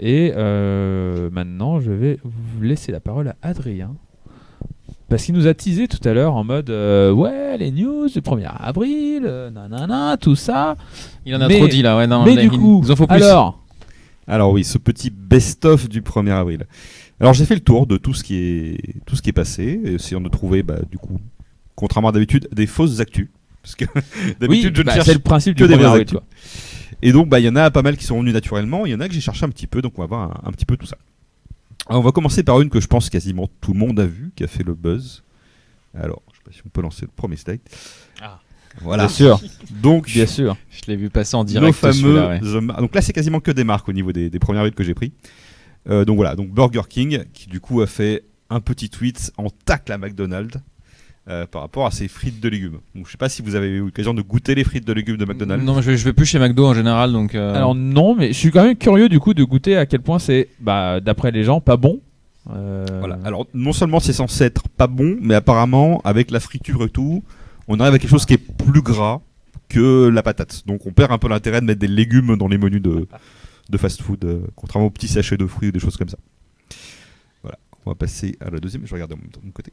Et maintenant, je vais vous laisser la parole à Adrien. Parce qu'il nous a teasé tout à l'heure en mode ouais, les news du 1er avril, nanana, tout ça. Il en a trop dit là, ouais, non. Mais là, du coup, il nous en faut plus. Alors oui, ce petit best-of du 1er avril. Alors j'ai fait le tour de tout ce qui est passé, essayant de trouver, du coup, contrairement à d'habitude, des fausses actus. Parce que d'habitude, je ne cherche c'est le principe que du des 1er vraies avril, actus. quoi. Et donc, il y en a pas mal qui sont venus naturellement, il y en a que j'ai cherché un petit peu, donc on va voir un petit peu tout ça. Alors, on va commencer par une que je pense quasiment tout le monde a vue, qui a fait le buzz. Alors, je ne sais pas si on peut lancer le premier slide. Ah. Voilà. Bien sûr. Donc, Bien sûr. Je l'ai vu passer en direct. nos fameux. celui-là, ouais. Donc là, c'est quasiment que des marques au niveau des premières avril que j'ai pris. Donc voilà, donc Burger King, qui du coup a fait un petit tweet en tacle à McDonald's par rapport à ses frites de légumes. Donc, je sais pas si vous avez eu l'occasion de goûter les frites de légumes de McDonald's. Non, je vais plus chez McDo en général, donc. Alors non, mais je suis quand même curieux du coup de goûter à quel point c'est, d'après les gens, pas bon. Voilà. Alors non seulement c'est censé être pas bon, mais apparemment avec la friture et tout, on arrive à quelque chose qui est plus gras que la patate. Donc on perd un peu l'intérêt de mettre des légumes dans les menus de fast-food, contrairement aux petits sachets de fruits ou des choses comme ça. Voilà. On va passer à la deuxième. Je regarde de mon côté.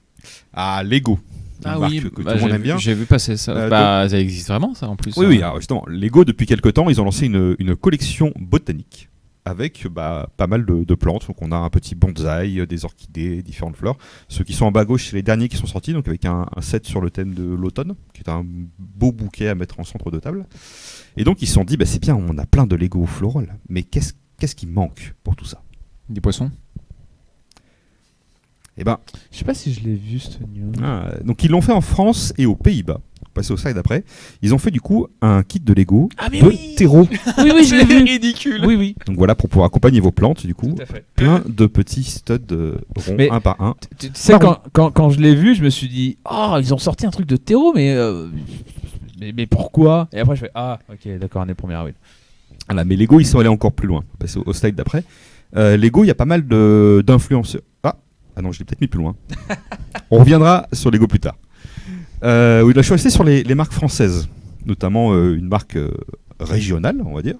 Ah, Lego. Une marque que tout le monde aime bien. J'ai vu passer ça. Ça existe vraiment, ça en plus. Oui. Alors justement, Lego depuis quelques temps, ils ont lancé une collection botanique avec pas mal de plantes. Donc on a un petit bonsaï, des orchidées, différentes fleurs. Ceux qui sont en bas à gauche, c'est les derniers qui sont sortis, donc avec un set sur le thème de l'automne, qui est un beau bouquet à mettre en centre de table. Et donc ils se sont dit, c'est bien, on a plein de Lego floral, mais qu'est-ce qui manque pour tout ça? Des poissons. Eh ben, je sais pas si je l'ai vu cette news. Donc ils l'ont fait en France et aux Pays-Bas. Passer au slide après. Ils ont fait du coup un kit de Lego de terreau. Oui, je l'ai vu. Ridicule. Oui. Donc voilà, pour pouvoir accompagner vos plantes, du coup, Tout à fait. plein de petits studs ronds, Mais un par un. Tu sais, quand je l'ai vu, je me suis dit, ils ont sorti un truc de terreau, mais pourquoi? Et après, je fais, ok, d'accord, on est 1er avril. Voilà, mais Lego, ils sont allés encore plus loin. Passer au slide d'après. Lego, il y a pas mal d'influenceurs. Ah non, je l'ai peut-être mis plus loin. On reviendra sur Lego plus tard. Oui, là, je suis resté sur les marques françaises, notamment une marque régionale, on va dire,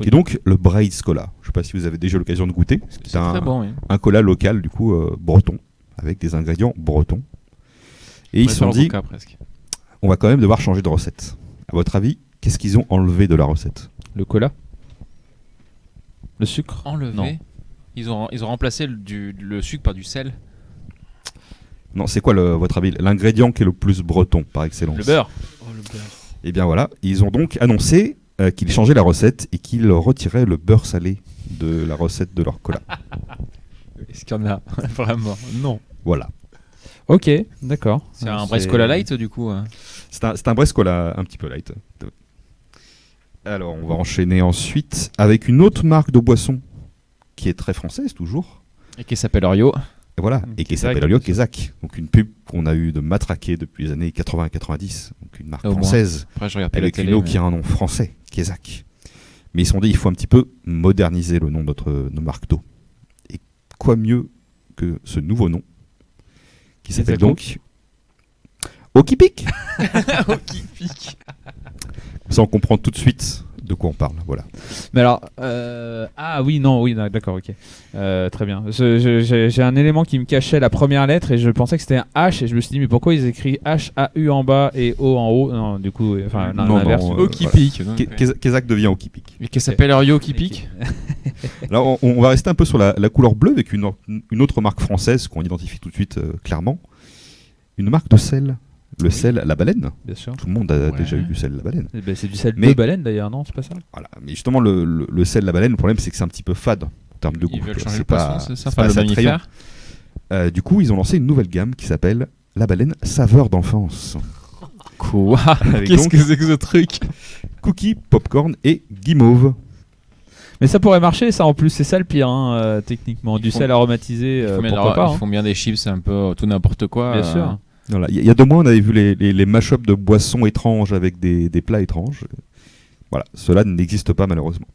qui est donc le Braid's Cola. Je ne sais pas si vous avez déjà l'occasion de goûter. C'est très bon, oui. Un cola local, du coup, breton, avec des ingrédients bretons. Et ils se sont dit, on va quand même devoir changer de recette. À votre avis, qu'est-ce qu'ils ont enlevé de la recette? Le cola? Le sucre? Enlevé? Non. Ils ont remplacé le sucre par du sel. Non, c'est quoi votre avis? L'ingrédient qui est le plus breton par excellence? Le beurre. Le beurre. Et bien voilà, ils ont donc annoncé qu'ils changeaient la recette et qu'ils retiraient le beurre salé de la recette de leur cola. Est-ce qu'il y en a vraiment? Non. Voilà. Ok, d'accord. C'est un Braid's Cola Light du coup. C'est un Braid's Cola un petit peu light. Alors on va enchaîner ensuite avec une autre marque de boisson qui est très française toujours. Et qui s'appelle Oreo. Et voilà, et qui s'appelle Oreo Kezak. Donc une pub qu'on a eu de matraquer depuis les années 80 et 90. Donc une marque française. Après, je regarde avec une eau qui a un nom français, Kezak. Mais ils se sont dit, il faut un petit peu moderniser le nom de nos marques d'eau. Et quoi mieux que ce nouveau nom qui s'appelle donc Okipik. Okipik. Ça, on comprend tout de suite de quoi on parle, voilà. Mais alors, oui, d'accord, ok. Très bien. J'ai un élément qui me cachait la première lettre et je pensais que c'était un H et je me suis dit, mais pourquoi ils écrivent H-A-U en bas et O en haut? Non, du coup, l'inverse. Okipik. Kezak devient Okipik. Et qui s'appelle Oreo Okipik. Alors, on va rester un peu sur la couleur bleue avec une autre marque française qu'on identifie tout de suite clairement. Une marque de sel. Le sel, la baleine. Bien sûr. Tout le monde a déjà eu du sel, la baleine. C'est du sel de baleine d'ailleurs, non? C'est pas ça? Voilà. Mais justement, le sel, la baleine, le problème, c'est que c'est un petit peu fade en termes de goût. Ils veulent changer c'est le pas, poisson, c'est ça, c'est pas le assez attrayant. mammifère. Du coup, ils ont lancé une nouvelle gamme qui s'appelle la baleine saveur d'enfance. Quoi? Avec Qu'est-ce donc que c'est que ce truc? Cookies, popcorn et guimauve. Mais ça pourrait marcher, ça en plus, c'est ça le pire, techniquement. Du sel aromatisé, pourquoi pas. Ils font bien des chips, un peu tout n'importe quoi. Bien sûr. Voilà. Il y a 2 mois, on avait vu les mash-ups de boissons étranges avec des plats étranges. Voilà, cela n'existe pas malheureusement.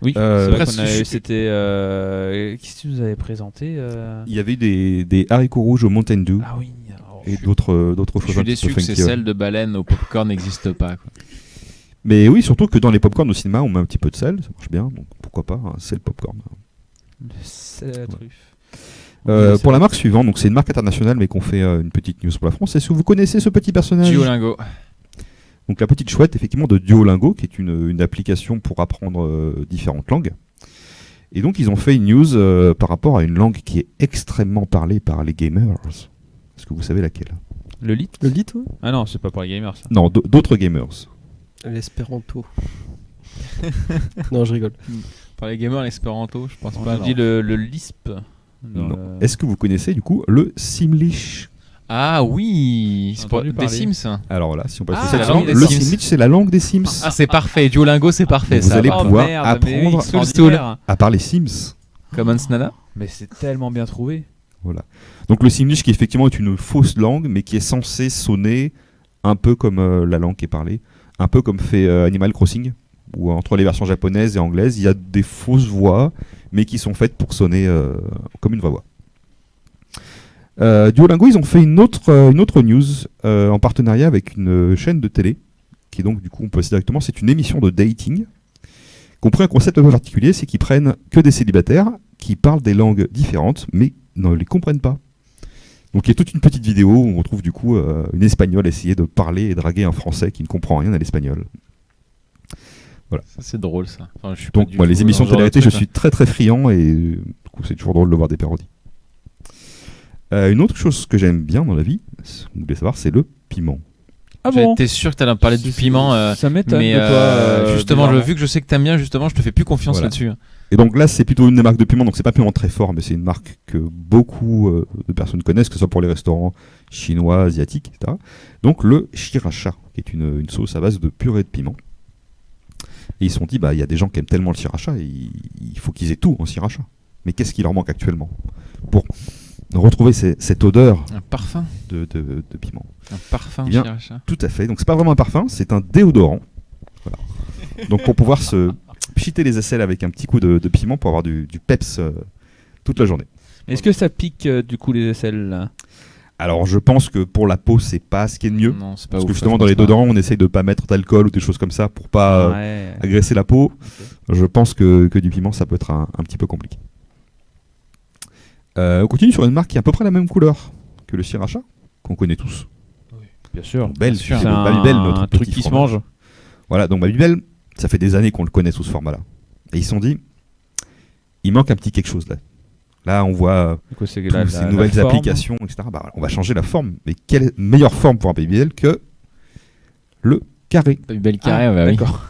Oui, c'est vrai qu'on avait, c'était... qu'est-ce que tu nous avais présenté Il y avait des haricots rouges au Mountain Dew. Ah oui. Et d'autres choses. Je suis déçu que ces sels de baleine au popcorn n'existent pas, quoi. Mais oui, surtout que dans les popcorns au cinéma, on met un petit peu de sel, ça marche bien. Donc pourquoi pas, c'est le popcorn. C'est la truffe. Pour la marque suivante, donc c'est une marque internationale mais qu'on fait une petite news pour la France. Est-ce que vous connaissez ce petit personnage ? Duolingo. Donc la petite chouette effectivement de Duolingo, qui est une application pour apprendre différentes langues. Et donc ils ont fait une news par rapport à une langue qui est extrêmement parlée par les gamers. Est-ce que vous savez laquelle ? Le lit. Le lit, ouais. Ah non, c'est pas pour les gamers ça. Non, d'autres gamers. L'espéranto. Non, je rigole. Par les gamers, l'espéranto, je pense On pas. nous dit le Lisp. Non. Est-ce que vous connaissez du coup le Simlish ? Ah oui, J'ai c'est pour entendu des parler. Sims. Alors là, si on passe Ah, sur cette la langue langue, des le Sims. Simlish c'est la langue des Sims. Ah, c'est parfait. Duolingo, c'est parfait. Vous ça. allez Pardon. pouvoir mais oui, apprendre extraordinaire. à parler Sims. Commons Nana. Mais c'est tellement bien trouvé. Voilà. Donc le Simlish qui effectivement est une fausse langue, mais qui est censée sonner un peu comme la langue qui est parlée, un peu comme fait Animal Crossing, où entre les versions japonaises et anglaises, il y a des fausses voix, mais qui sont faites pour sonner comme une vraie voix. Duolingo, ils ont fait une autre news en partenariat avec une chaîne de télé, qui donc du coup on peut citer directement, c'est une émission de dating, qui ont pris un concept un peu particulier, c'est qu'ils prennent que des célibataires qui parlent des langues différentes, mais ne les comprennent pas. Donc il y a toute une petite vidéo où on trouve du coup une espagnole essayer de parler et draguer un français qui ne comprend rien à l'espagnol. Voilà. Ça, c'est drôle ça. Enfin, je suis pas Donc du moi, tout les émissions de dans ce genre télé-réalité, je truc, suis très très friand et du coup c'est toujours drôle de voir des parodies. Une autre chose que j'aime bien dans la vie, vous devez savoir, c'est le piment. Ah là. bon. J'étais sûr que t'allais me parler du piment. Ça m'étonne Mais de toi. justement, bizarrement. vu que je sais que t'aimes bien, justement, je te fais plus confiance Voilà. là-dessus. Et donc là, c'est plutôt une des marques de piment, donc c'est pas un piment très fort, mais c'est une marque que beaucoup de personnes connaissent, que ce soit pour les restaurants chinois, asiatiques, etc. Donc le sriracha, qui est une sauce à base de purée de piment. Et ils se sont dit, bah il y a des gens qui aiment tellement le sriracha, et il faut qu'ils aient tout en sriracha. Mais qu'est-ce qui leur manque actuellement pour retrouver cette odeur Un parfum. de piment? Un parfum. Eh bien, sriracha. Tout à fait. Donc c'est pas vraiment un parfum, c'est un déodorant. Voilà. Donc pour pouvoir se pchiter les aisselles avec un petit coup de piment pour avoir du peps toute la journée. Est-ce que ça pique du coup les aisselles là ? Alors je pense que pour la peau c'est pas ce qui est de mieux. Non, c'est pas Parce que ouf, justement je dans les pense pas. déodorants on essaye de pas mettre d'alcool ou des choses comme ça pour pas Ouais. agresser la peau. Je pense que du piment ça peut être un petit peu compliqué. On continue sur une marque qui a à peu près la même couleur que le sriracha, qu'on connaît tous. Bien sûr. Belle, sûr. c'est C'est le Babybel, notre un truc petit qui se fromage. mange. Voilà, donc Babybel, ça fait des années qu'on le connaît sous ce format-là. Et ils se sont dit, il manque un petit quelque chose là. Là, on voit Du coup, c'est toutes ces nouvelles forme. applications, etc. Bah, voilà, on va changer la forme. Mais quelle meilleure forme pour un Babybel que le carré? Babybel carré, Ah, bah oui. d'accord.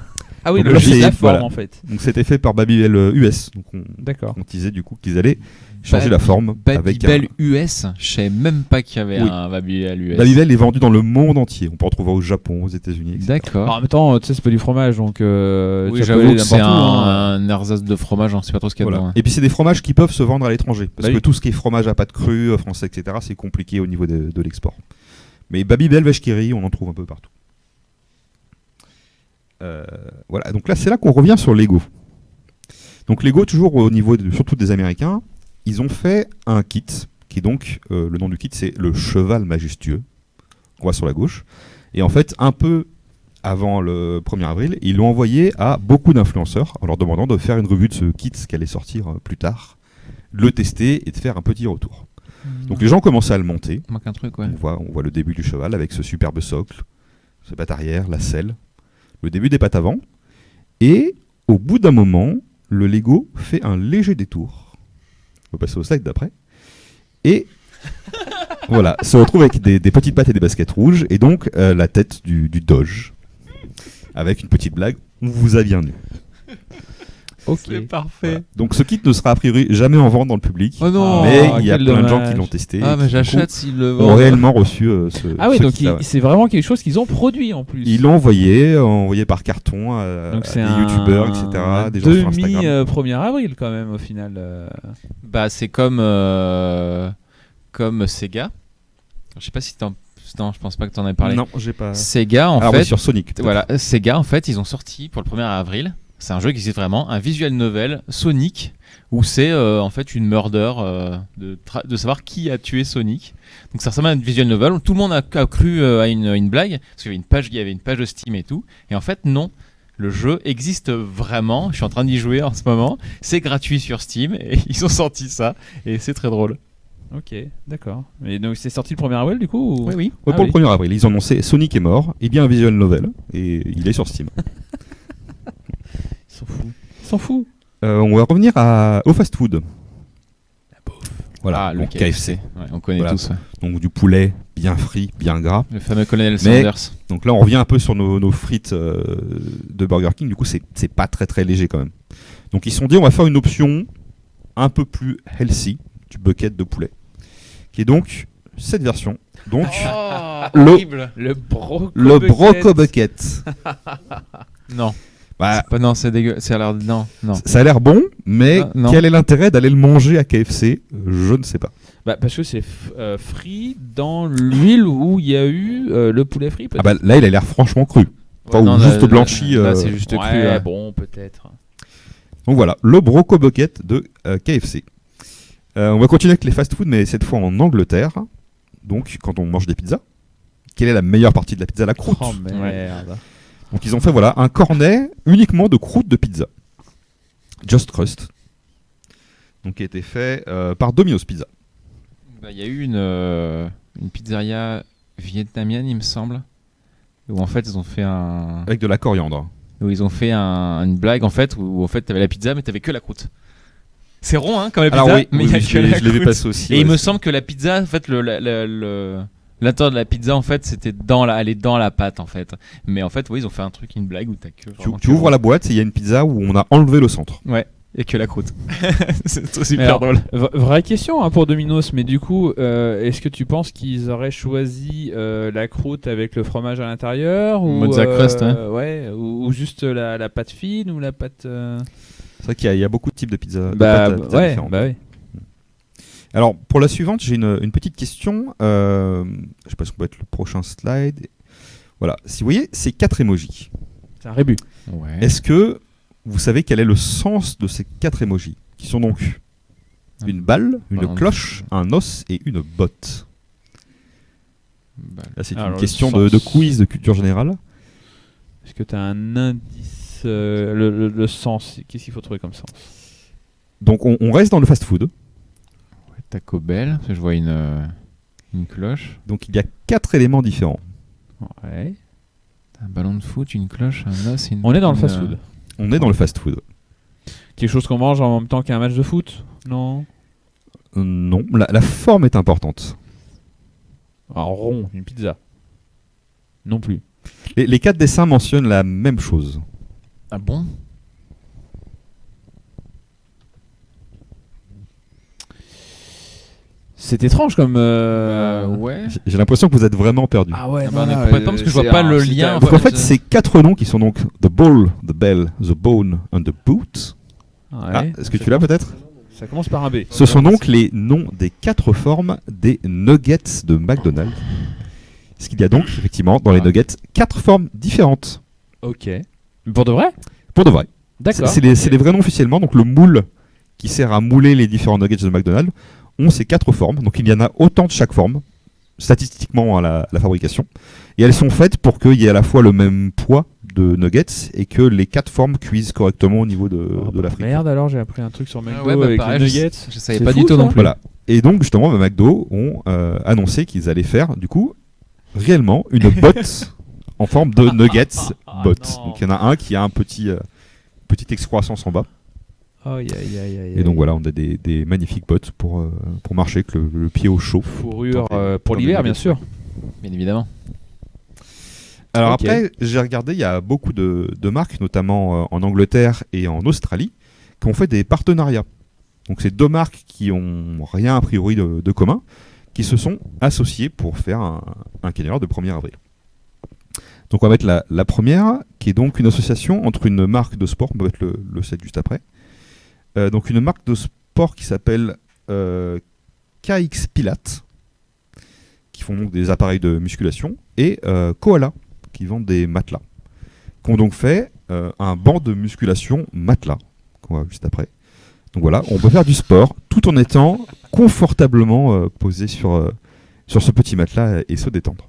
Ah oui, Donc le là, c'est- la forme voilà. en fait. Donc c'était fait par Babybel US. Donc D'accord. on disait du coup qu'ils allaient changer la forme avec un... Babybel US. Je savais même pas qu'il y avait Oui. un Babybel US. Babybel est vendu dans le monde entier. On peut en trouver au Japon, aux États-Unis, etc. D'accord. En même temps, tu sais, c'est pas du fromage donc. Oui, ça peut j'avoue aller que c'est n'importe où, hein. un ersatz de fromage, on sait pas trop ce qu'il y a Voilà. dedans. hein. Et puis c'est des fromages qui peuvent se vendre à l'étranger. Parce Bah que oui. tout ce qui est fromage à pâte crue, français, etc., c'est compliqué au niveau de l'export. Mais Babybel, Vache qui rit, on en trouve un peu partout. Voilà, donc là c'est là qu'on revient sur Lego. Donc Lego, toujours au niveau surtout des Américains, ils ont fait un kit, qui est donc, le nom du kit c'est le cheval majestueux, qu'on voit sur la gauche. Et en fait, un peu avant le 1er avril, ils l'ont envoyé à beaucoup d'influenceurs en leur demandant de faire une revue de ce kit qui allait sortir plus tard, de le tester et de faire un petit retour. Donc les gens commençaient à le monter. Il manque un truc, ouais. On voit le début du cheval avec ce superbe socle, ce patte arrière, la selle, le début des pattes avant. Et au bout d'un moment, le Lego fait un léger détour. On va passer au slide d'après. Et voilà, se retrouve avec des petites pattes et des baskets rouges, et donc la tête du Doge, avec une petite blague, on vous a bien eu. Ok. C'est parfait. Voilà. Donc ce kit ne sera a priori jamais en vente dans le public, Oh non. mais il y a quel plein de gens dommage. qui l'ont testé. Ah, et mais qui, du coup, j'achète s'il le ont vend. réellement reçu ce Ah oui, ce donc kit-là, ouais. c'est vraiment quelque chose qu'ils ont produit en plus. Ils l'ont envoyé par carton à Donc c'est des un youtubeurs, etc., des gens sur Instagram. 1er avril quand même au final. Bah, c'est comme Sega. Je sais pas si t'en. Non, je pense pas que t'en aies parlé. Non, j'ai pas. Sega, en Alors, fait. oui, sur Sonic. peut-être. Voilà, Sega, en fait, ils ont sorti pour le 1er avril. C'est un jeu qui existe vraiment, un visual novel Sonic, où c'est en fait une murder de savoir qui a tué Sonic. Donc ça ressemble à une visual novel où tout le monde a cru à une blague, parce qu'il y avait une page de Steam et tout. Et en fait, non. Le jeu existe vraiment, je suis en train d'y jouer en ce moment, c'est gratuit sur Steam et ils ont sorti ça et c'est très drôle. Ok, d'accord. Et donc c'est sorti le 1er avril du coup ou... Oui, oui. Ouais, Ah pour oui. le 1er avril, ils ont annoncé Sonic est mort, et bien un visual novel, et il est sur Steam. Ils s'en foutent. Ils s'en foutent. On va revenir au fast-food. Voilà, Ah, le donc KFC. Ouais, on connaît Voilà. tous. Ouais. Donc du poulet bien frit, bien gras. Le fameux Colonel Mais- Sanders. Donc là, on revient un peu sur nos frites de Burger King. Du coup, c'est pas très très léger quand même. Donc ils se sont dit, on va faire une option un peu plus healthy du bucket de poulet, qui est donc cette version. Donc le- horrible. Le broco. le bucket. Broco Bucket. Non. Bah, C'est pas, non, c'est dégueu. C'est alors non. ça a l'air bon, mais Ah, non. quel est l'intérêt d'aller le manger à KFC? Je ne sais pas. Bah, parce que c'est frit dans l'huile où il y a eu le poulet frit peut-être. Ah bah là, il a l'air franchement cru. Enfin, ou juste blanchi. Là, c'est juste ouais, cru. Ouais. bon, peut-être. Donc voilà, le Broco Bucket de KFC. On va continuer avec les fast-food, mais cette fois en Angleterre. Donc, quand on mange des pizzas, quelle est la meilleure partie de la pizza? La croûte. Oh merde. Donc, ils ont fait voilà un cornet uniquement de croûte de pizza. Just Crust. Donc, qui a été fait par Domino's Pizza. Bah, il y a eu une pizzeria vietnamienne, il me semble, où en fait ils ont fait Avec de la coriandre. une blague en fait où en fait t'avais la pizza mais t'avais que la croûte. C'est rond hein comme la pizza, Alors oui, mais il y a je que la l'ai vu croûte. passer aussi. Et ouais. il me semble que la pizza, en fait, l'intérieur de la pizza, en fait, c'était elle est dans la pâte, en fait. Mais en fait, oui, ils ont fait un truc, une blague où t'as que. Tu ouvres la boîte et il y a une pizza où on a enlevé le centre. Ouais, et que la croûte. C'est Mais super alors, drôle. Vraie question hein, pour Domino's, mais du coup, est-ce que tu penses qu'ils auraient choisi la croûte avec le fromage à l'intérieur ou Mozza crust, ouais, ou juste la pâte fine ou la pâte C'est vrai qu'il y a beaucoup de types de pizza, bah, de pâtes à pizza ouais, différentes. bah ouais. Alors, pour la suivante, j'ai une petite question. Je sais pas si on peut être le prochain slide. Voilà. Si vous voyez ces 4 emojis, C'est un rébut. Ouais. est-ce que vous savez quel est le sens de ces 4 emojis? Qui sont donc une balle, une Ballon de cloche, foot. un os et une botte. Bah, Là, c'est Alors, une le question sens. de quiz de culture générale. Est-ce que tu as un indice le sens? Qu'est-ce qu'il faut trouver comme sens? Donc, on reste dans le fast-food. Taco Bell, parce que je vois une cloche, Donc, il y a 4 éléments différents. Ouais. un ballon de foot, une cloche, un os et une. On est dans le une, fast-food. On est dans le fast-food. Quelque chose qu'on mange en même temps qu'un match de foot? Non. Non, la forme est importante. Un rond, une pizza. Non plus. Les 4 dessins mentionnent la même chose. Ah bon? C'est étrange comme. Ouais. J'ai l'impression que vous êtes vraiment perdu. Ah ouais, Ah bah, on est complètement parce que je vois pas le lien, Donc en en fait, fait, ces 4 noms qui sont donc The Ball, The Bell, The Bone and The Boot. Ah, est-ce que tu l'as peut-être? Ça commence par un B. Ce sont donc les noms des 4 formes des nuggets de McDonald's. Ce qu'il y a donc effectivement dans les nuggets 4 formes différentes. Ok. Pour de vrai? Pour de vrai. D'accord. C'est les vrais noms officiellement. Donc le moule qui sert à mouler les différents nuggets de McDonald's ont ces 4 formes. Donc il y en a autant de chaque forme, statistiquement à la fabrication. Et elles sont faites pour qu'il y ait à la fois le même poids de nuggets et que les 4 formes cuisent correctement au niveau de la frite. Merde, alors j'ai appris un truc sur McDo ouais, bah, avec pareil, les nuggets. je savais C'est pas fou, du tout ça. non plus. Voilà. Et donc justement, McDo ont annoncé qu'ils allaient faire du coup réellement une botte en forme de nuggets botte. non. Donc il y en a un qui a un petite excroissance en bas. Aïe, aïe, aïe, aïe. Et donc voilà, on a des magnifiques bottes pour marcher avec le pied au chaud. Fourrure pour dans l'hiver, les bien nuggets. sûr. Bien évidemment. Alors Ok. après, j'ai regardé, il y a beaucoup de marques, notamment en Angleterre et en Australie, qui ont fait des partenariats. Donc c'est 2 marques qui ont rien a priori de commun, qui se sont associées pour faire un canular de 1er avril. Donc on va mettre la première, qui est donc une association entre une marque de sport, on va mettre le set juste après. Donc une marque de sport qui s'appelle KX Pilate, qui font donc des appareils de musculation, et Koala, qui vendent des matelas, qui ont donc fait un banc de musculation matelas, qu'on va voir juste après. Donc voilà, on peut faire du sport tout en étant confortablement posé sur ce petit matelas et se détendre.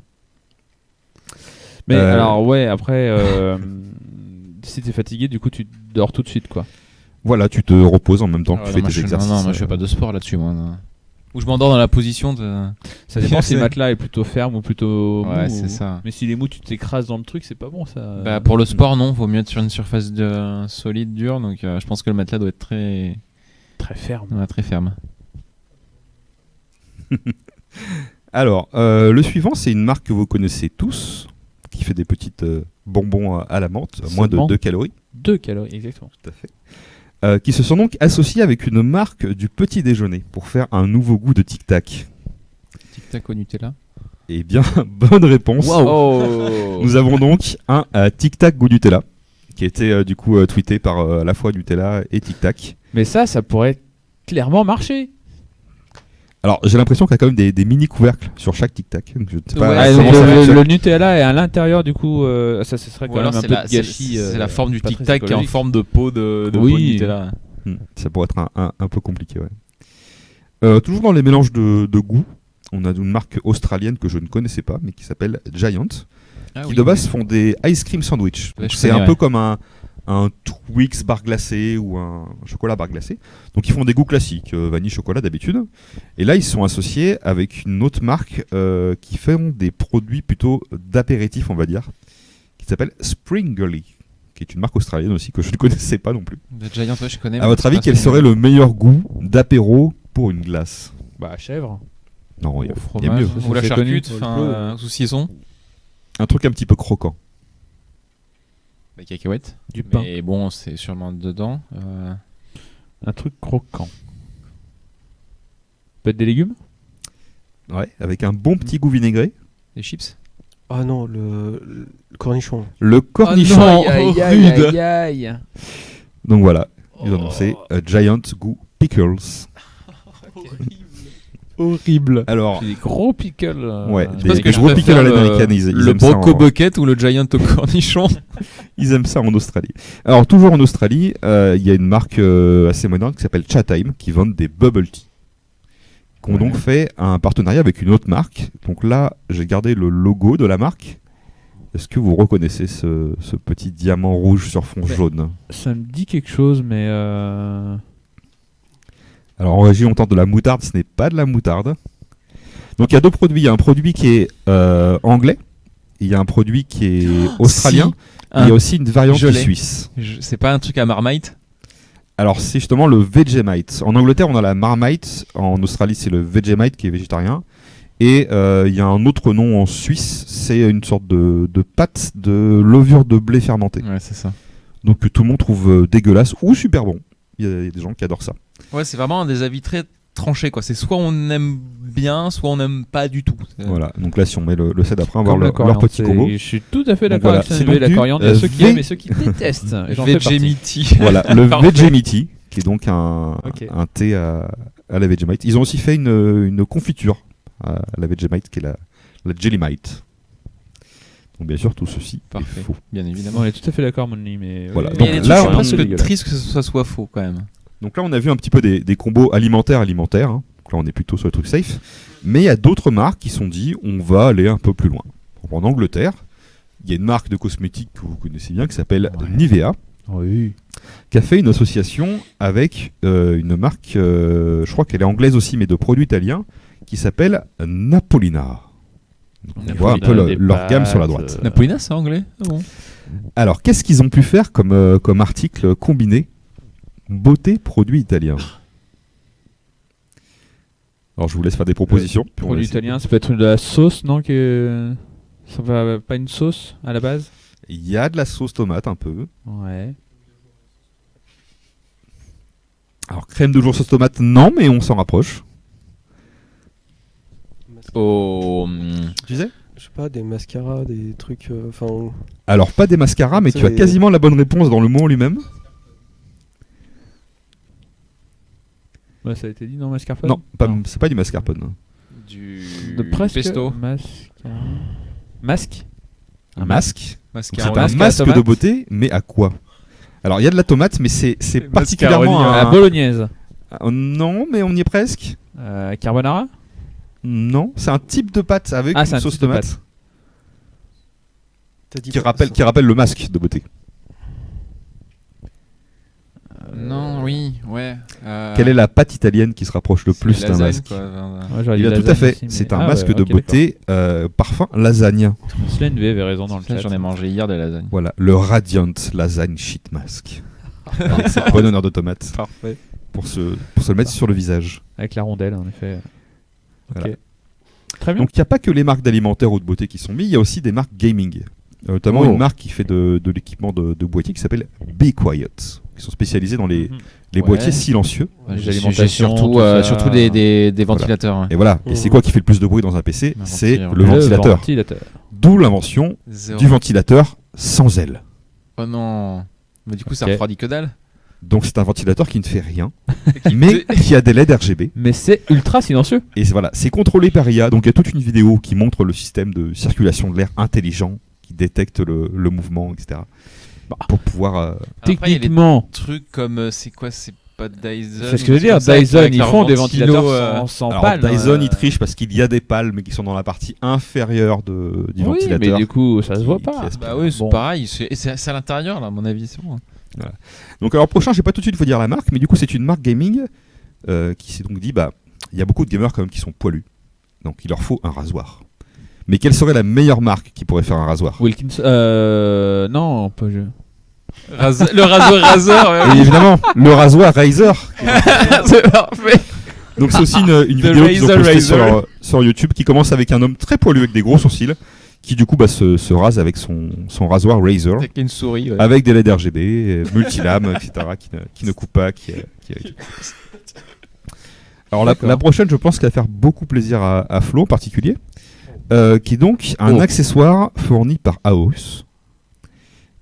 Mais alors, ouais, après, si t'es fatigué, du coup tu dors tout de suite quoi. Voilà, tu te reposes en même temps que Ah tu ouais, fais non, moi, tes exercices. Non, moi je fais pas de sport là-dessus, moi. Non. Ou je m'endors dans la position de. Ça dépend si le C'est- matelas est plutôt ferme ou plutôt Ouais, mou, c'est ou- ça. Mais s'il est mou, tu t'écrases dans le truc, c'est pas bon ça. Bah, pour le sport, non, vaut mieux être sur une surface solide, dure, donc je pense que le matelas doit être Très ferme. très ferme. Alors, le suivant, c'est une marque que vous connaissez tous, qui fait des petites bonbons à la menthe, moins de Seulement 2 calories, 2 calories, exactement. tout à fait. Qui se sont donc associés avec une marque du petit déjeuner pour faire un nouveau goût de Tic Tac. Tic tac au Nutella. Eh bien, bonne réponse. Oh Nous avons donc un Tic Tac goût Nutella, qui a été du coup tweeté par à la fois Nutella et Tic Tac. Mais ça pourrait clairement marcher. Alors, j'ai l'impression qu'il y a quand même des mini couvercles sur chaque Tic Tac. Donc je ne sais pas Ouais, Ah, comment donc ça fonctionne. le Nutella est à l'intérieur du coup, ça ce serait Ou quand alors même un c'est peu la, de gâchis. c'est la forme du pas Tic très Tac qui est en écologique. forme de pot de Oui. pot de Nutella. Ça pourrait être un peu compliqué, ouais. Toujours dans les mélanges de goût, on a une marque australienne que je ne connaissais pas, mais qui s'appelle Giant, Ah qui oui, de base oui. font des ice cream sandwich. Ouais, Donc je c'est connais, un peu ouais. comme un Twix bar glacé ou un chocolat bar glacé. Donc ils font des goûts classiques, vanille, chocolat d'habitude. Et là, ils sont associés avec une autre marque qui font des produits plutôt d'apéritif, on va dire, qui s'appelle Springerly, qui est une marque australienne aussi que je ne connaissais pas non plus. Le Giant, ouais, je connais. À mais votre c'est avis, pas quel celui-là. serait le meilleur goût d'apéro pour une glace? Bah chèvre. Non, il y Au a fromage, mieux. ou la C'est connu. charcute, enfin, saucisson, Un truc un petit peu croquant. la cacahuète. Du pain. Mais bon, c'est sûrement dedans. Un truc croquant. Peut-être des légumes. Ouais, avec un bon petit goût vinaigré. Des chips. Ah non, le cornichon. Le cornichon. Aïe, aïe, aïe, aïe, aïe. Donc voilà, ils ont annoncé Giant goût pickles. Horrible. Alors, J'ai des gros pickles. Ouais, Je des pense que je gros préfère pickles à l'américaine, ils le aiment ça Broco en- Bucket ou le Giant au cornichon. ils aiment ça en Australie. Alors, toujours en Australie, il y a une marque assez moderne qui s'appelle Chatime qui vend des bubble tea. Qui ont donc fait un partenariat avec une autre marque. Donc là, j'ai gardé le logo de la marque. Est-ce que vous reconnaissez ce petit diamant rouge sur fond Ouais. jaune? Ça me dit quelque chose, mais Alors en régie, on tente de la moutarde, ce n'est pas de la moutarde. Donc il y a deux produits. Il y a un produit qui est anglais, et il y a un produit qui est australien, et il y a aussi une variante Je l'ai. suisse. C'est pas un truc à Marmite. Alors c'est justement le Vegemite. En Angleterre, on a la Marmite, en Australie, c'est le Vegemite qui est végétarien. Et il y a un autre nom en Suisse, c'est une sorte de pâte de levure de blé fermentée. Ouais, c'est ça. Donc que tout le monde trouve dégueulasse ou super bon. Il y a des gens qui adorent ça. Ouais, c'est vraiment des avis très tranchés, quoi. C'est soit on aime bien, soit on n'aime pas du tout. Voilà, donc là si on met le set après, on va comme voir la leur coriandre, petit c'est- combo. Je suis tout à fait Donc d'accord voilà, avec ça. c'est donc La du, coriandre, il y a ceux qui V- aiment et ceux qui détestent. Et j'en fais partie. Vegemite. Voilà, le Parfait. Vegemite, qui est donc un Ok. thé à la Vegemite. Ils ont aussi fait une confiture à la Vegemite, qui est la Jellimite. Donc bien sûr, tout ceci Parfait. est faux. Bien évidemment. On est tout à fait d'accord, Monly, mais Voilà. oui, Donc Mais il y a des là, trucs, on- je pense c'est que dégueulasse. triste que ça soit faux quand même. Donc là, on a vu un petit peu des combos alimentaires. Hein. Donc là, on est plutôt sur les trucs safe. Mais il y a d'autres marques qui sont dit, on va aller un peu plus loin. En Angleterre, il y a une marque de cosmétiques que vous connaissez bien qui s'appelle Ouais. Nivea, Oui. qui a fait une association avec une marque, je crois qu'elle est anglaise aussi, mais de produits italiens, qui s'appelle Napolina. Donc, on voit un peu Napolina, des leur gamme sur la pâtes, droite. Napolina, c'est anglais. Ah bon. Alors, qu'est-ce qu'ils ont pu faire comme article combiné beauté produit italien? Alors, je vous laisse faire des propositions. puis on va Produit essayer. italien, ça peut être de la sauce, non que... Ça va pas une sauce à la base? Il y a de la sauce tomate un peu. Ouais. Alors, crème de jour sauce tomate, non, mais on s'en rapproche. Oh. Tu sais? Je sais pas, des mascaras, des trucs. Enfin. Alors, pas des mascaras, mais tu as C'est- quasiment la bonne réponse dans le mot en lui-même. Bah, ça a été dit, non, mascarpone? Non, c'est pas du mascarpone. Du De presque. pesto. Masque. Un masque. Donc, c'est Mascaroni. un masque à masque de tomate. beauté, mais à quoi? Alors, il y a de la tomate, mais c'est particulièrement mascaroni, La un... bolognaise. Non, mais on y est presque. Carbonara? Non, c'est un type de pâte avec Ah, c'est une un sauce type de tomate pâte. T'as dit qui pas- rappelle le masque de beauté. Non, oui, ouais. Quelle est la pâte italienne qui se rapproche le plus d'un lasagne, masque? quoi. Ouais, j'aurais dit Il a tout lasagne à fait. aussi, mais- C'est un Ah masque ouais, de ok, beauté parfum lasagne. d'accord. Sven V avait raison dans le Ça, chat. j'en ai mangé hier de lasagne. Voilà, le Radiant Lasagne Sheet Mask. Avec cette bonne odeur de tomate. Parfait. Pour se le mettre sur le visage. Avec la rondelle, en effet. Ok. Voilà. Très bien. Donc il n'y a pas que les marques d'alimentaire ou de beauté qui sont mises, il y a aussi des marques gaming. Notamment Oh. une marque qui fait de l'équipement de boîtier qui s'appelle Be Quiet. Qui sont spécialisés dans les Ouais. boîtiers silencieux. Les J'ai alimentations, surtout, tout ça. surtout des ventilateurs. ouais. Et voilà. Et c'est quoi qui fait le plus de bruit dans un PC? Un C'est ventilateur. le ventilateur. ventilateur. D'où l'invention Zéro. du ventilateur sans aile. Oh non. Mais du coup, ça Ok. refroidit que dalle. Donc c'est un ventilateur qui ne fait rien, mais qui a des LED RGB. Mais c'est ultra silencieux. Et voilà, c'est contrôlé par IA. Donc il y a toute une vidéo qui montre le système de circulation de l'air intelligent qui détecte le mouvement, etc. Pour pouvoir. Après, il y a des Techniquement, trucs comme c'est quoi, c'est pas Dyson. c'est ce que je veux dire. comme ça, Dyson, avec ils leur font des ventilo, ventilateurs sans Alors palme. Dyson, il triche parce qu'il y a des palmes qui sont dans la partie inférieure du Oui, ventilateur. mais du coup, ça se voit qui pas. aspire. Bah oui, c'est Bon. pareil. Et c'est à l'intérieur, là, à mon avis, c'est bon. Donc alors prochain, je vais pas tout de suite vous dire la marque, mais du coup c'est une marque gaming qui s'est donc dit bah il y a beaucoup de gamers quand même qui sont poilus, donc il leur faut un rasoir. Mais quelle serait la meilleure marque qui pourrait faire un rasoir? Wilkins. Non, pas je. Le rasoir. Et évidemment, le rasoir Razer. C'est parfait. Donc c'est aussi une The vidéo qu'ils ont Razer postée Razer. sur YouTube qui commence avec un homme très poilu avec des gros sourcils qui du coup se rase avec son rasoir Razer Avec une souris. Ouais. avec des LED RGB, multilames, etc. qui ne coupe pas. Alors D'accord. la prochaine, je pense qu'elle va faire beaucoup plaisir à Flo en particulier, qui est donc un Oh. accessoire fourni par AOS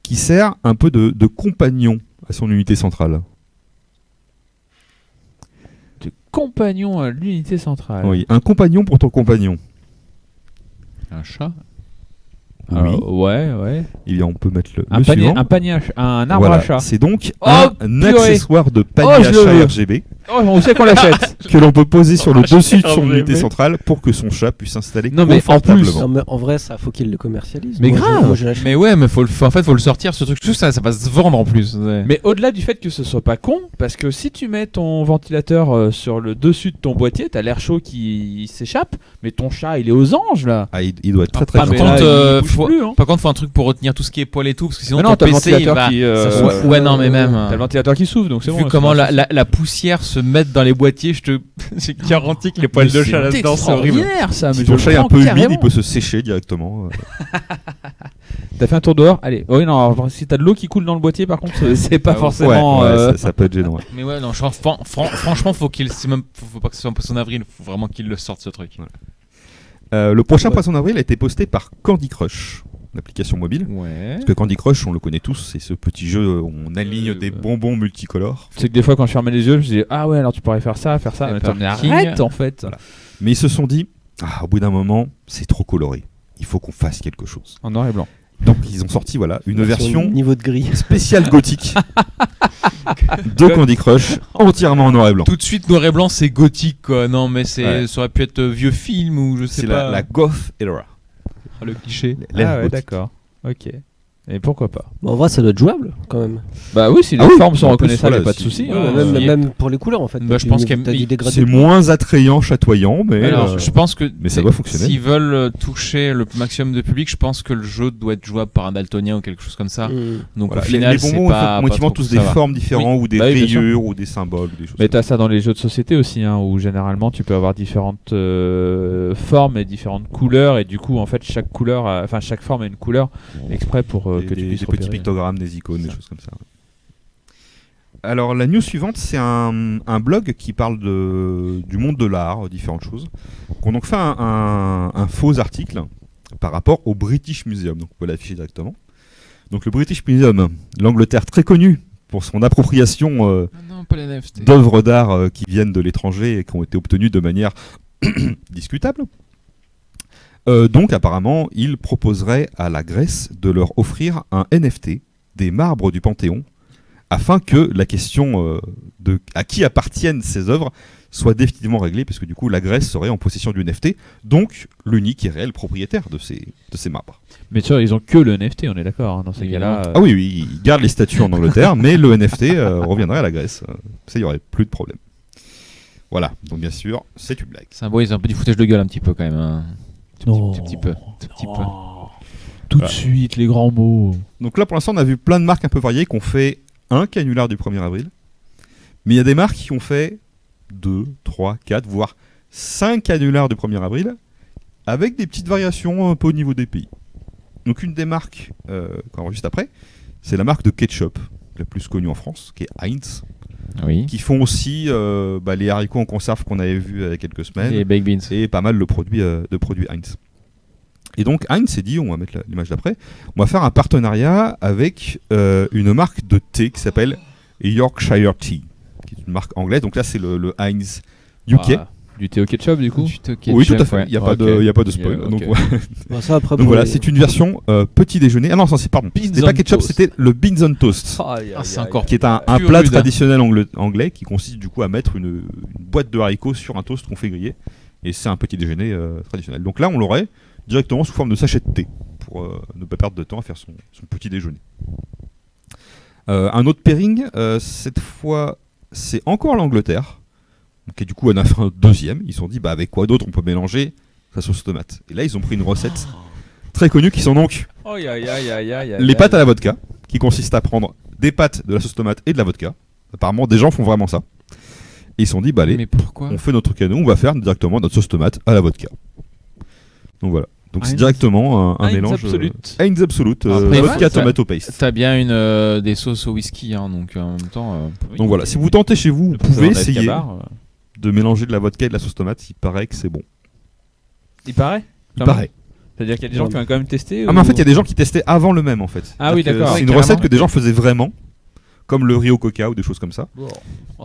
qui sert un peu de compagnon à son unité centrale. De compagnon à l'unité centrale. Oui, un compagnon pour ton compagnon. Un chat. Alors, ouais. Eh bien, on peut mettre le Un panier, suivant. un arbre Voilà, à chat. c'est donc Oh, un purée. accessoire de panier Oh, à je le chat veux. RGB Oh, on sait qu'on l'achète. que l'on peut poser sur le dessus de son RGB. unité centrale pour que son chat puisse s'installer Non, mais en confortablement. Non, mais en vrai, ça, faut qu'il le commercialise. Mais Moi, grave. moi, je l'achète. Mais ouais, mais faut le sortir ce truc. Tout ça va se vendre en plus. Ouais. Mais au-delà du fait que ce soit pas con, parce que si tu mets ton ventilateur sur le dessus de ton boîtier, t'as l'air chaud qui s'échappe, mais ton chat il est aux anges là. Ah, il doit être très très Ah, mais content. contre, là, il bouge faut- plus, hein. Par contre, faut un truc pour retenir tout ce qui est poil et tout, parce que sinon Mais non, ton t'as le PC il ventilateur va. qui, ça euh, souffle. Ouais, non, mais même. T'as le ventilateur qui s'ouvre, donc c'est Vu bon. comment c'est pas- la poussière se met dans les boîtiers, j'ai garanti que les poils Mais de c'est chat là-dedans, c'est horrible. extraordinaire, ça. Si mais ton je chat est le un prends peu humide, carrément. il peut se sécher directement. T'as fait un tour dehors. Allez. Oui, non. Alors, si t'as de l'eau qui coule dans le boîtier, par contre, c'est pas Ah ouais. forcément. Ça peut être gênant. Ouais. Mais ouais, non, franchement, faut pas que ce soit un poisson d'avril, faut vraiment qu'il le sorte ce truc. Le prochain Ouais. poisson d'avril a été posté par Candy Crush, l'application mobile. Ouais. Parce que Candy Crush, on le connaît tous, c'est ce petit jeu où on aligne des bonbons multicolores. C'est que des fois, quand je fermais les yeux, je me disais ah ouais, alors tu pourrais faire ça. Et Mais attends, mais parking. arrête en fait. Voilà. Mais ils se sont dit, au bout d'un moment, c'est trop coloré. Il faut qu'on fasse quelque chose. En noir et blanc. Donc ils ont sorti une version Niveau de gris. spéciale gothique de Candy Crush, entièrement en noir et blanc. Tout de suite, noir et blanc, c'est gothique quoi. Non, mais Ouais. ça aurait pu être vieux film ou je sais C'est pas. la goth era. Le cliché. L'ère Ah ouais, gothique. d'accord. Ok. Et pourquoi pas? Bon, en vrai, ça doit être jouable quand même. Bah oui, si les Ah oui. formes sont En plus, reconnaissables, voilà, y a pas de si- souci. Ouais, hein. même, il- même pour les couleurs en fait. Bah, je pense qu'il y a- t'as du dégradé. C'est moins attrayant, chatoyant, mais Alors, je pense que mais ça doit fonctionner. s'ils veulent toucher le maximum de public, je pense que le jeu doit être jouable par un daltonien ou quelque chose comme ça. Mm. Donc Voilà. au final, les c'est bonbons pas ont effectivement tous des formes différentes ou des Bah oui, bien sûr. rayures ou des symboles ou des choses. Mais comme t'as ça dans les jeux de société aussi, hein, où généralement tu peux avoir différentes formes et différentes couleurs, et du coup en fait chaque couleur, chaque forme a une couleur exprès pour ça. que tu puisses des petits repérer. pictogrammes, des icônes, des choses comme ça. Alors la news suivante, c'est un blog qui parle du monde de l'art, différentes choses. On a donc fait un faux article par rapport au British Museum. Donc on peut l'afficher directement. Donc le British Museum, l'Angleterre très connue pour son appropriation Non, pas les NFT. d'œuvres d'art qui viennent de l'étranger et qui ont été obtenues de manière discutable. Donc apparemment, il proposerait à la Grèce de leur offrir un NFT des marbres du Panthéon afin que la question de à qui appartiennent ces œuvres soit définitivement réglé, parce que du coup la Grèce serait en possession du NFT, donc l'unique et réel propriétaire de ces marbres. Mais tu vois, ils ont que le NFT, on est d'accord, hein, dans ces Évidemment. cas-là. Ah oui, oui, ils gardent les statuts en Angleterre, mais le NFT reviendrait à la Grèce. Ça, il n'y aurait plus de problème. Voilà, donc bien sûr, c'est une blague. Symbolise un peu du foutage de gueule un petit peu quand même. Hein. Non. Tout petit peu. Tout petit peu. Oh. Tout Voilà. de suite, les grands mots. Donc là, pour l'instant, on a vu plein de marques un peu variées qui ont fait un canular du 1er avril. Mais il y a des marques qui ont fait 2, 3, 4, voire 5 canulars du 1er avril, avec des petites variations un peu au niveau des pays. Donc une des marques, qu'on voit juste après, c'est la marque de ketchup, la plus connue en France, qui est Heinz, Oui. qui font aussi les haricots en conserve qu'on avait vu il y a quelques semaines, Et baked beans. et pas mal de produits Heinz. Et donc Heinz s'est dit, on va mettre l'image d'après, on va faire un partenariat avec une marque de thé qui s'appelle Yorkshire Tea, qui est une marque anglaise. Donc là c'est le Heinz UK. Ah, du thé au ketchup, du coup. Oui, tout à fait. Il n'y a, pas Ok. de, pas de spoil. Ok. Donc, Bah, ça, après, donc pour voilà, les- c'est une version petit déjeuner. Ah non, pardon. Beans C'était pas on ketchup, toast. c'était le beans on toast. c'est encore Qui est un Plus plat rude. traditionnel anglais qui consiste du coup à mettre une boîte de haricots sur un toast qu'on fait griller. Et c'est un petit déjeuner traditionnel. Donc là, on l'aurait directement sous forme de sachet de thé pour ne pas perdre de temps à faire son petit déjeuner. Un autre pairing, cette fois, c'est encore l'Angleterre. Donc, et du coup, on a fait un deuxième. Ils se sont dit, bah, avec quoi d'autre on peut mélanger sa sauce tomate. Et là, ils ont pris une recette très connue qui sont donc les pâtes à la vodka, qui consiste à prendre des pâtes, de la sauce tomate et de la vodka. Apparemment, des gens font vraiment ça. Et ils se sont dit, bah allez, Mais pourquoi on fait notre truc à nous, on va faire directement notre sauce tomate à la vodka. Donc voilà. Donc c'est Heinz- directement un Heinz mélange. Absolute. Heinz Absolute, Après, vodka ouais, tomato paste. T'as bien des sauces au whisky, hein, donc en même temps. Donc voilà, si vous tentez chez vous, vous Le pouvez pouvoir essayer d'Alcabar, de mélanger de la vodka et de la sauce tomate. Il paraît que c'est bon. Il paraît. Il paraît. C'est-à-dire qu'il y a des gens qui ont quand même testé. Ah mais en fait, il y a des gens qui testaient avant le même en fait. Ah oui, C'est-à-dire que d'accord. C'est Oui, une recette carrément. que des gens faisaient vraiment, comme le riz au coca ou des choses comme ça.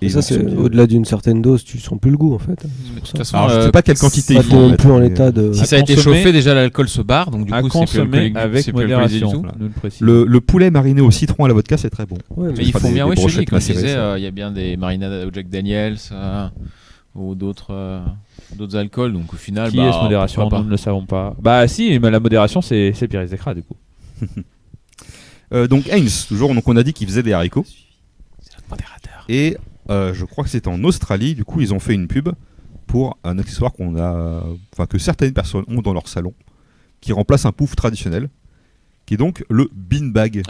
Et ça, donc, c'est au-delà d'une certaine dose, tu sens plus le goût en fait. De toute ça. façon, Alors je sais pas quelle quantité Pas il faut non mettre, plus en mais- état de. si À ça a été consommer- chauffé, déjà l'alcool se barre, donc du à coup c'est plus consommer alcoolique, avec c'est plus alcoolisé du modération. tout. Nous le précise. Le poulet mariné au citron à la vodka, c'est très bon. Ouais, Mais mais ils fera font des- bien, des oui, chez brochettes lui, comme je macérées, disais, ça. il y a bien des marinades au Jack Daniels ou d'autres alcools, donc au final, Qui est ce modération pourquoi Nous pas. ne le savons pas. Bah si, mais la modération c'est Pires Zekra du coup. Donc Heinz, toujours, donc on a dit qu'ils faisaient des haricots. C'est notre modérateur. Et je crois que c'était en Australie, du coup ils ont fait une pub pour un accessoire que certaines personnes ont dans leur salon, qui remplace un pouf traditionnel, qui est donc le beanbag.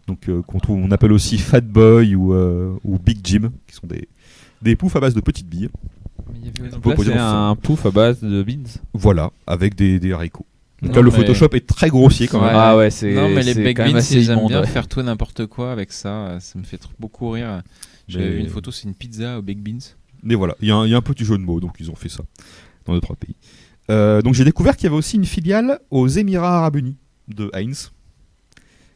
Donc on appelle aussi Fat Boy ou Big Jim, qui sont des poufs à base de petites billes. Donc Faut là, poser c'est dans un pouf à base de beans. Voilà, avec des haricots. Donc Non, là le mais- Photoshop est très grossier quand même. Ah ouais, c'est. Non, mais les c'est baked quand même beans, assez ils aiment immonde, bien ouais. faire tout et n'importe quoi avec ça. Ça me fait beaucoup rire. J'avais Mais- vu une photo, c'est une pizza aux baked beans. Mais voilà, il y a un petit jeu de mots, donc ils ont fait ça dans 2-3 pays. Donc j'ai découvert qu'il y avait aussi une filiale aux Émirats Arabes Unis de Heinz,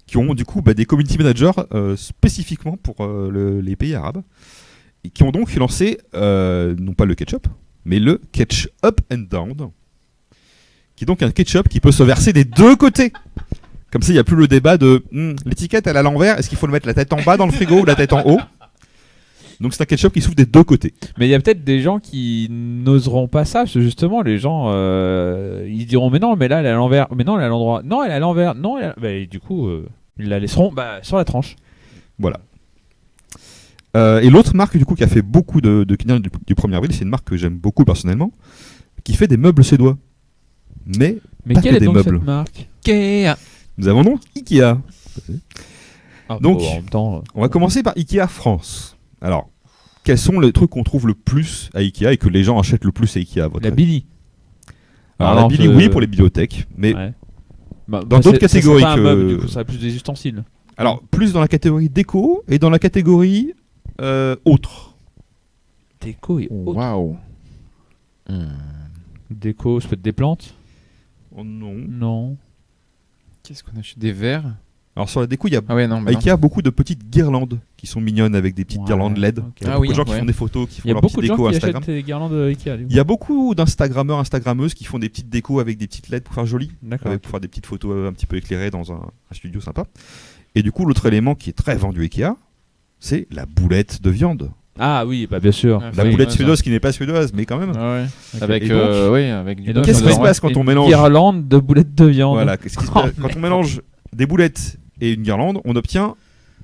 qui ont du coup des community managers spécifiquement pour les pays arabes, et qui ont donc lancé non pas le ketchup, mais le ketchup up and down, qui est donc un ketchup qui peut se verser des deux côtés. Comme ça, il n'y a plus le débat de l'étiquette elle est à l'envers, est-ce qu'il faut le mettre la tête en bas dans le frigo ou la tête en haut. Donc c'est un ketchup qui s'ouvre des deux côtés. Mais il y a peut-être des gens qui n'oseront pas ça, parce que justement, les gens, ils diront mais non, mais là elle est à l'envers, mais non elle est à l'endroit, non elle est à l'envers, non elle est à... Bah, et du coup, ils la laisseront sur la tranche. Voilà. Et l'autre marque du coup qui a fait beaucoup de canulars du 1er avril, c'est une marque que j'aime beaucoup personnellement, qui fait des meubles suédois. Mais Mais Pas quelle que est des donc meubles. cette marque nous avons donc Ikea. Ah, Donc- bon, en même temps, On va commencer par Ikea France. Alors, quels sont les trucs qu'on trouve le plus à Ikea et que les gens achètent le plus à Ikea à votre la avis? Billy. Alors, Par la exemple, Billy, oui, pour les bibliothèques. Mais Ouais. Bah, dans d'autres ça serait catégories pas un que- meuble, du coup, ça serait plus des ustensiles. alors, plus dans la catégorie déco et dans la catégorie autre. Déco et autres. Waouh. Déco, ça peut être des plantes. Oh non. Non. Qu'est-ce qu'on achète? Des verres? Alors, sur la déco, il y a Ah ouais, non. à bah non. Ikea beaucoup de petites guirlandes qui sont mignonnes avec des petites Ouais, guirlandes LED. ok. Il y a Ah beaucoup oui, de gens qui ouais. font des photos, qui Il font y a leur beaucoup petite de gens déco qui Instagram. achètent des guirlandes Ikea. Du coup. Il y a beaucoup d'Instagrammeurs, Instagrammeuses qui font des petites décos avec des petites LED pour faire joli, D'accord. pour faire des petites photos un petit peu éclairées dans un studio sympa. Et du coup, l'autre élément qui est très vendu Ikea, c'est la boulette de viande. Ah oui, bah bien sûr. Ouais, La oui, boulette ouais, suédoise qui n'est pas suédoise, mais quand même. Ouais. Ok. Avec, Et donc- avec du Et donc, Qu'est-ce qui se dedans, passe quand Et on une mélange guirlande de boulettes de viande. Voilà, qu'est-ce qui se passe quand on mélange des boulettes et une guirlande, on obtient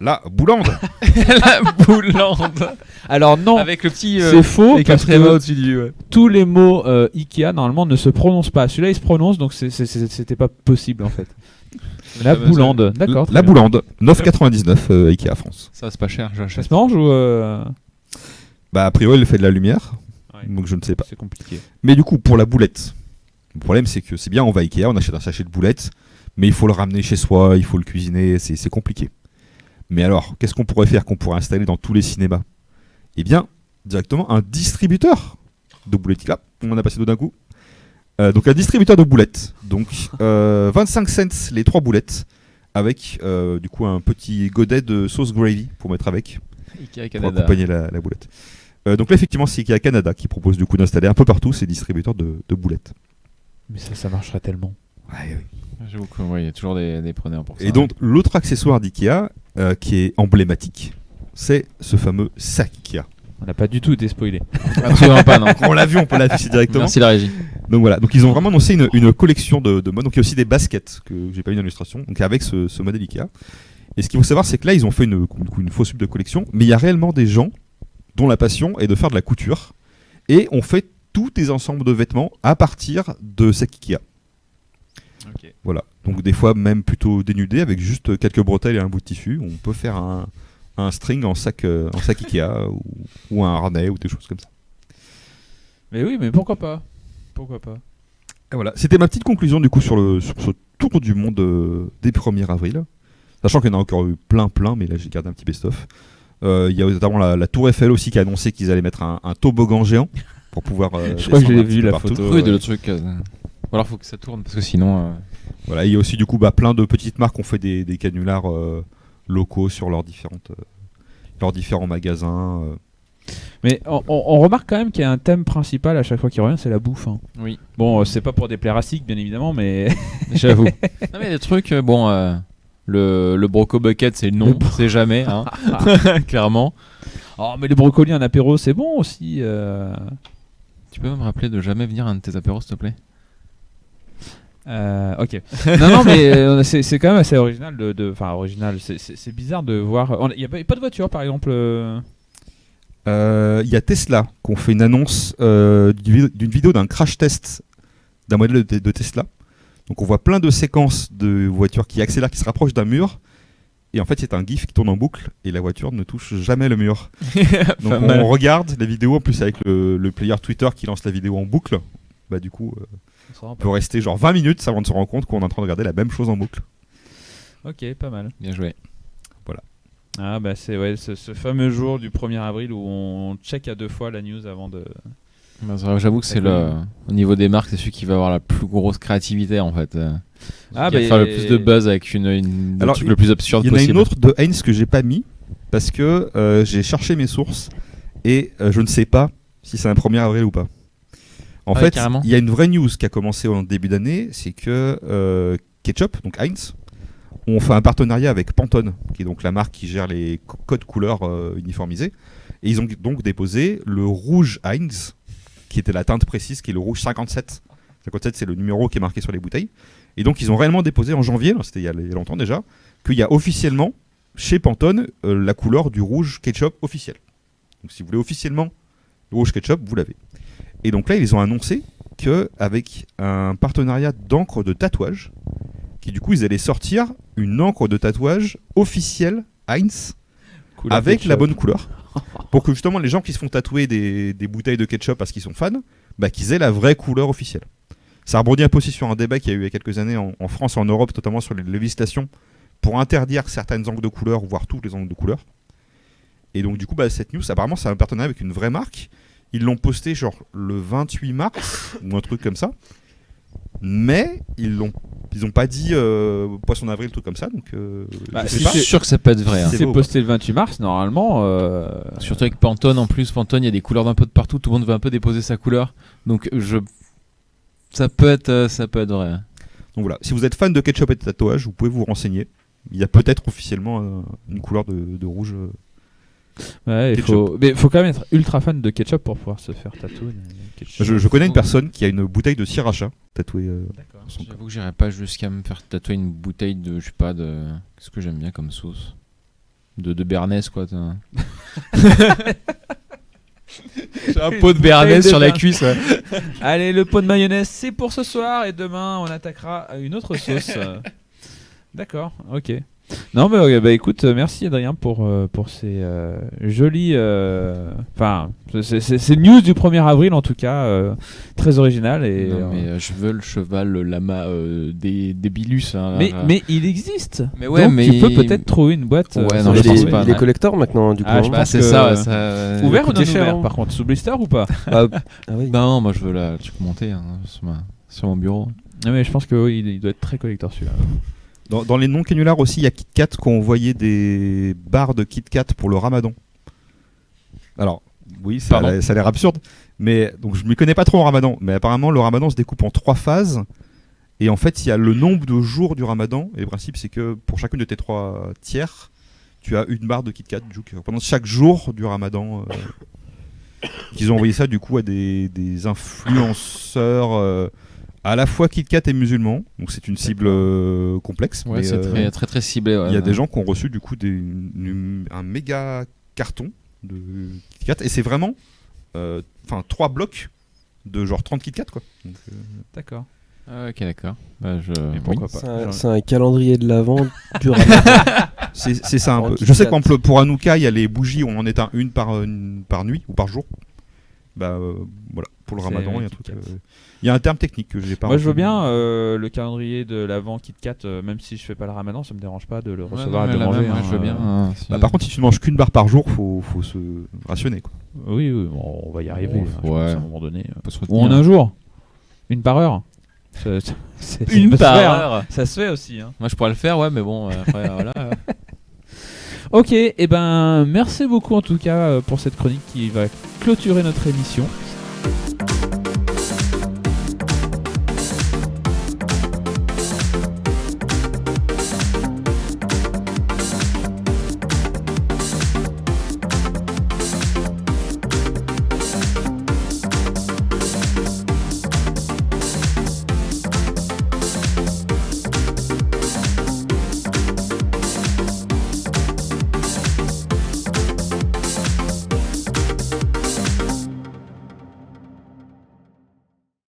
la boulande. La boulande. Alors non, Avec le petit. c'est faux avec un parce tréma que au-dessus du. Ouais. tous les mots Ikea normalement ne se prononcent pas. Celui-là il se prononce donc c'était pas possible en fait. La Ça boulande, d'accord. très La bien. boulande, 9,99 Ikea France. Ça, c'est pas cher, Ça j'achète. se mange ou Bah, a priori, il fait de la lumière, Ouais. donc je ne sais pas. C'est compliqué. Mais du coup, pour la boulette, le problème c'est que c'est bien, on va à Ikea, on achète un sachet de boulettes, mais il faut le ramener chez soi, il faut le cuisiner, c'est compliqué. Mais alors, qu'est-ce qu'on pourrait faire, qu'on pourrait installer dans tous les cinémas? Eh bien, directement un distributeur de boulettes. Là, on en a passé deux d'un coup. Donc un distributeur de boulettes. Donc 25 cents les 3 boulettes, avec du coup un petit godet de sauce gravy pour mettre avec, Ikea pour Canada. accompagner la boulette. Donc là, effectivement, c'est Ikea Canada qui propose du coup d'installer un peu partout ces distributeurs de boulettes. Mais ça marcherait tellement. J'avoue qu'il y a toujours des preneurs pour ça. Et donc, l'autre accessoire d'Ikea qui est emblématique, c'est ce fameux sac Ikea. On n'a pas du tout été spoilé. Absolument pas, non. On l'a vu, on peut l'afficher directement. Merci la régie. Donc voilà, donc ils ont vraiment annoncé une collection de modes. Donc il y a aussi des baskets que j'ai pas mis dans l'illustration, donc avec ce modèle Ikea. Et ce qu'il faut savoir, c'est que là, ils ont fait une fausse pub de collection, mais il y a réellement des gens dont la passion est de faire de la couture, et on fait tous des ensembles de vêtements à partir de sacs Ikea. Ok. Voilà, donc des fois même plutôt dénudés, avec juste quelques bretelles et un bout de tissu, on peut faire un string en sac Ikea, ou un harnais, ou des choses comme ça. Mais oui, mais pourquoi pas? Pourquoi pas? Et voilà, c'était ma petite conclusion du coup sur ce tour du monde des 1er avril. Sachant qu'il y en a encore eu plein, mais là j'ai gardé un petit best-of. Il y a notamment la Tour Eiffel aussi qui a annoncé qu'ils allaient mettre un toboggan géant pour pouvoir. Je crois que descendre j'ai un petit vu peu la partout. photo. Oui, de le truc. Ou alors faut que ça tourne parce que sinon. Voilà, il y a aussi du coup plein de petites marques qui ont fait des canulars locaux sur leurs différents magasins. Mais on remarque quand même qu'il y a un thème principal à chaque fois qu'il revient, c'est la bouffe. Hein. Oui. Bon, c'est pas pour déplaire à Sig, bien évidemment, mais J'avoue. Non mais des trucs, le Broco Bucket c'est non, c'est jamais, hein. Clairement. oh, mais les brocolis en apéro, c'est bon aussi. Tu peux me rappeler de jamais venir à un de tes apéros s'il te plaît? Ok. non, mais c'est quand même assez original enfin original. C'est bizarre de voir. Il y a pas de voiture, par exemple. Il y a Tesla qui ont fait une annonce d'une vidéo d'un crash test d'un modèle de Tesla. Donc on voit plein de séquences de voitures qui accélèrent, qui se rapprochent d'un mur. Et en fait, c'est un GIF qui tourne en boucle et la voiture ne touche jamais le mur. Donc on regarde la vidéo, en plus avec le player Twitter qui lance la vidéo en boucle. Bah du coup, on peut rester genre 20 minutes avant de se rendre compte qu'on est en train de regarder la même chose en boucle. Ok, pas mal. Bien joué. Ah bah c'est ce fameux jour du 1er avril où on check à 2 fois la news avant de... J'avoue que c'est au niveau des marques, c'est celui qui va avoir la plus grosse créativité en fait. Qui va faire le plus de buzz avec le truc le plus absurde Il y en a possible. une autre de Heinz que j'ai pas mis parce que j'ai cherché mes sources et je ne sais pas si c'est un 1er avril ou pas. En fait, carrément. il y a une vraie news qui a commencé en début d'année, c'est que Ketchup, donc Heinz, ont fait un partenariat avec Pantone, qui est donc la marque qui gère les codes couleurs uniformisés. Et ils ont donc déposé le rouge Heinz, qui était la teinte précise, qui est le rouge 57. 57, c'est le numéro qui est marqué sur les bouteilles. Et donc, ils ont réellement déposé en janvier, c'était il y a longtemps déjà, qu'il y a officiellement, chez Pantone, la couleur du rouge ketchup officiel. Donc, si vous voulez officiellement le rouge ketchup, vous l'avez. Et donc là, ils ont annoncé qu'avec un partenariat d'encre de tatouage, qui du coup, ils allaient sortir une encre de tatouage officielle Heinz Couleur avec ketchup. la bonne couleur. Pour que justement les gens qui se font tatouer des bouteilles de ketchup parce qu'ils sont fans, bah, qu'ils aient la vraie couleur officielle. Ça rebondit un peu aussi sur un débat qu'il y a eu il y a quelques années en France et en Europe, notamment sur les législations, pour interdire certaines encres de couleur, voire toutes les encres de couleur. Et donc du coup, bah, cette news, apparemment, c'est un partenariat avec une vraie marque. Ils l'ont posté genre le 28 mars, ou un truc comme ça. Mais ils ont pas dit poisson d'avril, truc comme ça. Donc, Bah, je si sais pas. Je suis sûr que ça peut être vrai. hein. Si C'est c'est beau, posté le 28 mars, normalement... Surtout avec Pantone en plus. Pantone, il y a des couleurs d'un peu de partout. Tout le monde veut un peu déposer sa couleur. Donc ça peut être vrai. hein. Donc voilà, si vous êtes fan de ketchup et de tatouage, vous pouvez vous renseigner. Il y a peut-être officiellement une couleur de rouge Ouais, mais faut quand même être ultra fan de ketchup pour pouvoir se faire tatouer. Je connais une personne qui a une bouteille de sriracha tatouée. D'accord. Son corps. J'avoue que j'irais pas jusqu'à me faire tatouer une bouteille de, je sais pas, de. Qu'est-ce que j'aime bien comme sauce de béarnaise, quoi. J'ai un pot de béarnaise sur la cuisse. Ouais. Allez, le pot de mayonnaise, c'est pour ce soir et demain on attaquera une autre sauce. D'accord, ok. Non, mais bah écoute, merci Adrien pour ces jolis. Enfin, c'est news du 1er avril en tout cas, très original. Et, Non, mais je veux le cheval, le lama des Bilus. Hein, mais il existe. Mais ouais, donc mais tu peux peut-être trouver une boîte. Ouais, non, il je pense pas. est collector maintenant, du coup. Ah, je hein. pense Bah, c'est que- ça, ouais, ça. Ouvert ou non coûtait cher, ouvert hein. par contre, sous blister ou pas? Ah oui. Bah non, moi je veux la truc monter sur mon bureau. Non, mais je pense que oui, il doit être très collector celui-là. Dans les non-canulars aussi, il y a KitKat qui ont envoyé des barres de KitKat pour le ramadan. Alors, oui, ça a l'air absurde, mais donc je ne m'y connais pas trop en ramadan, mais apparemment le ramadan se découpe en 3 phases, et en fait il y a le nombre de jours du ramadan, et le principe c'est que pour chacune de tes 3 tiers, tu as une barre de KitKat pendant chaque jour du ramadan. Ils ont envoyé ça du coup à des influenceurs à la fois KitKat et musulmans, donc c'est une cible complexe. Ouais, mais, c'est très, très très ciblé. Ouais, il y a des gens qui ont reçu du coup un méga carton de KitKat, et c'est vraiment 3 blocs de genre 30 KitKat quoi. Donc, D'accord. Ah, ok, d'accord. Bah, Et pourquoi pas. C'est un calendrier de l'avant du ramadan. c'est ça un peu. KitKat. Je sais que pour Hanouka, il y a les bougies où on en éteint une par nuit ou par jour. Bah voilà, pour le C'est ramadan, il y a un KitKat. truc. Il y a un terme technique que j'ai pas. Moi je veux retenu. bien le calendrier de l'avant KitKat, même si je fais pas le ramadan, ça me dérange pas de le recevoir et de le manger. je veux bien. hein, Bah, par contre, si tu ne manges qu'une barre par jour, faut se rationner quoi. Oui, bon, on va y arriver. Ouais. Je pense, à un moment donné. faut se Ou en retenir. un jour, une par heure. Ça peut Une se par faire, hein. heure. Ça se fait aussi. Hein. Moi je pourrais le faire, ouais, mais bon, après, voilà. Ok, et ben merci beaucoup en tout cas pour cette chronique qui va clôturer notre émission.